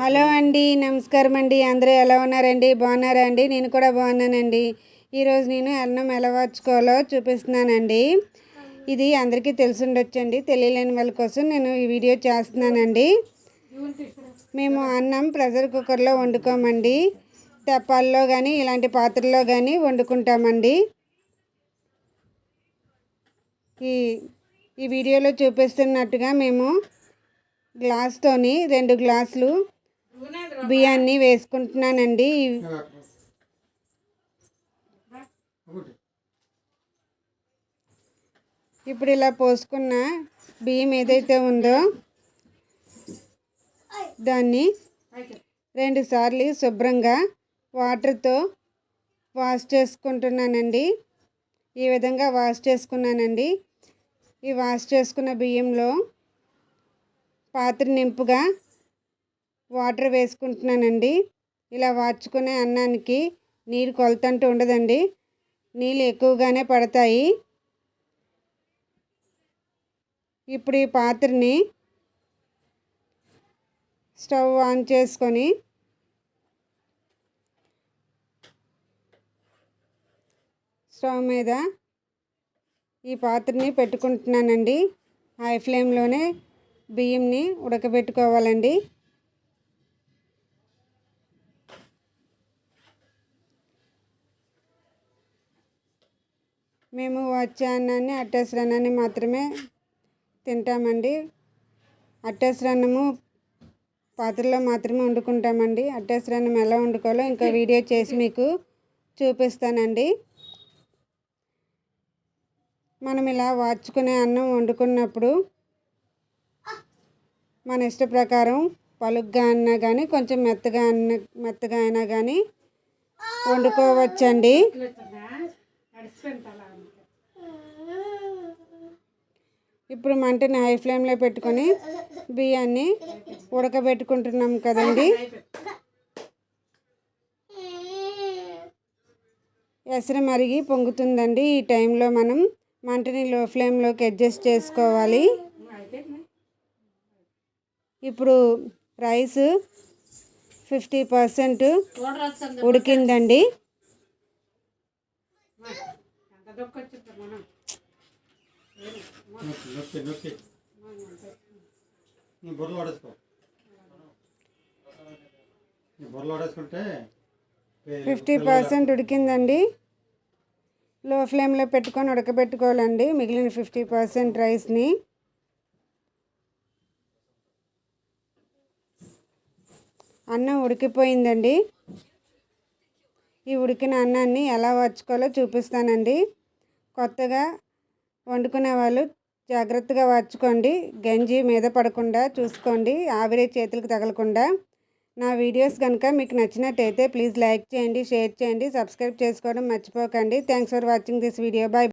Hello అండి, నమస్కారం అండి. అందరూ ఎలా ఉన్నారండి? బాగున్నారా అండి? నేను కూడా బాగున్నానండి. ఈరోజు నేను అన్నం ఎలా వార్చుకోవాలో చూపిస్తున్నానండి. ఇది అందరికీ తెలిసి ఉండొచ్చండి. తెలియలేని వాళ్ళ కోసం నేను ఈ వీడియో చేస్తున్నానండి. మేము అన్నం ప్రెషర్ కుక్కర్లో వండుకోమండి. తెప్పాల్లో కానీ ఇలాంటి పాత్రలో కానీ వండుకుంటామండి. ఈ వీడియోలో చూపిస్తున్నట్టుగా మేము గ్లాస్తోని 2 గ్లాసులు బియ్యాన్ని వేసుకుంటున్నానండి. ఇప్పుడు ఇలా పోసుకున్న బియ్యం ఏదైతే ఉందో దాన్ని 2 సార్లు శుభ్రంగా వాటర్తో వాష్ చేసుకుంటున్నానండి. ఈ విధంగా వాష్ చేసుకున్నానండి. ఈ వాష్ చేసుకున్న బియ్యంలో పాత్ర నింపుగా వాటర్ వేసుకుంటున్నానండి. ఇలా వార్చుకునే అన్నానికి నీరు కొలతంటూ ఉండదండి. నీళ్ళు ఎక్కువగానే పడతాయి. ఇప్పుడు ఈ పాత్రని స్టవ్ ఆన్ చేసుకొని స్టవ్ మీద ఈ పాత్రని పెట్టుకుంటున్నానండి. హై ఫ్లేమ్లోనే బియ్యంని ఉడకబెట్టుకోవాలండి. మేము వచ్చే అన్నాన్ని అట్టేసరి అన్నాన్ని మాత్రమే తింటామండి. అట్టేసరి అన్నము పాత్రలో మాత్రమే వండుకుంటామండి. అట్టేసరి అన్నం ఎలా వండుకోవాలో ఇంకో వీడియో చేసి మీకు చూపిస్తానండి. మనం ఇలా వార్చుకునే అన్నం వండుకున్నప్పుడు మన ఇష్ట ప్రకారం పలుగ్గా అన్నా కానీ కొంచెం మెత్తగా అయినా కానీ వండుకోవచ్చండి. ఇప్పుడు మంటని హై ఫ్లేమ్లో పెట్టుకొని బియ్యాన్ని ఉడకబెట్టుకుంటున్నాం కదండి. ఎసరు మరిగి పొంగుతుందండి. ఈ టైంలో మనం మంటని లో ఫ్లేమ్లోకి అడ్జస్ట్ చేసుకోవాలి. ఇప్పుడు రైస్ 50% ఉడికిందండి. ఫిఫ్టీ 50% ఉడికిందండి. లో ఫ్లేమ్లో పెట్టుకొని ఉడకబెట్టుకోవాలండి మిగిలిన 50% రైస్ని. అన్నం ఉడికిపోయిందండి. ఈ ఉడికిన అన్నాన్ని ఎలా వార్చుకోవాలో చూపిస్తానండి. కొత్తగా వండుకునే వాళ్ళు జాగ్రత్తగా వార్చుకోండి. గంజి మీద పడకుండా చూసుకోండి, ఆవిరి చేతులకు తగలకుండా. నా వీడియోస్ కనుక మీకు నచ్చినట్టయితే ప్లీజ్ లైక్ చేయండి, షేర్ చేయండి, సబ్స్క్రైబ్ చేసుకోవడం మర్చిపోకండి. Thanks for watching this video. Bye.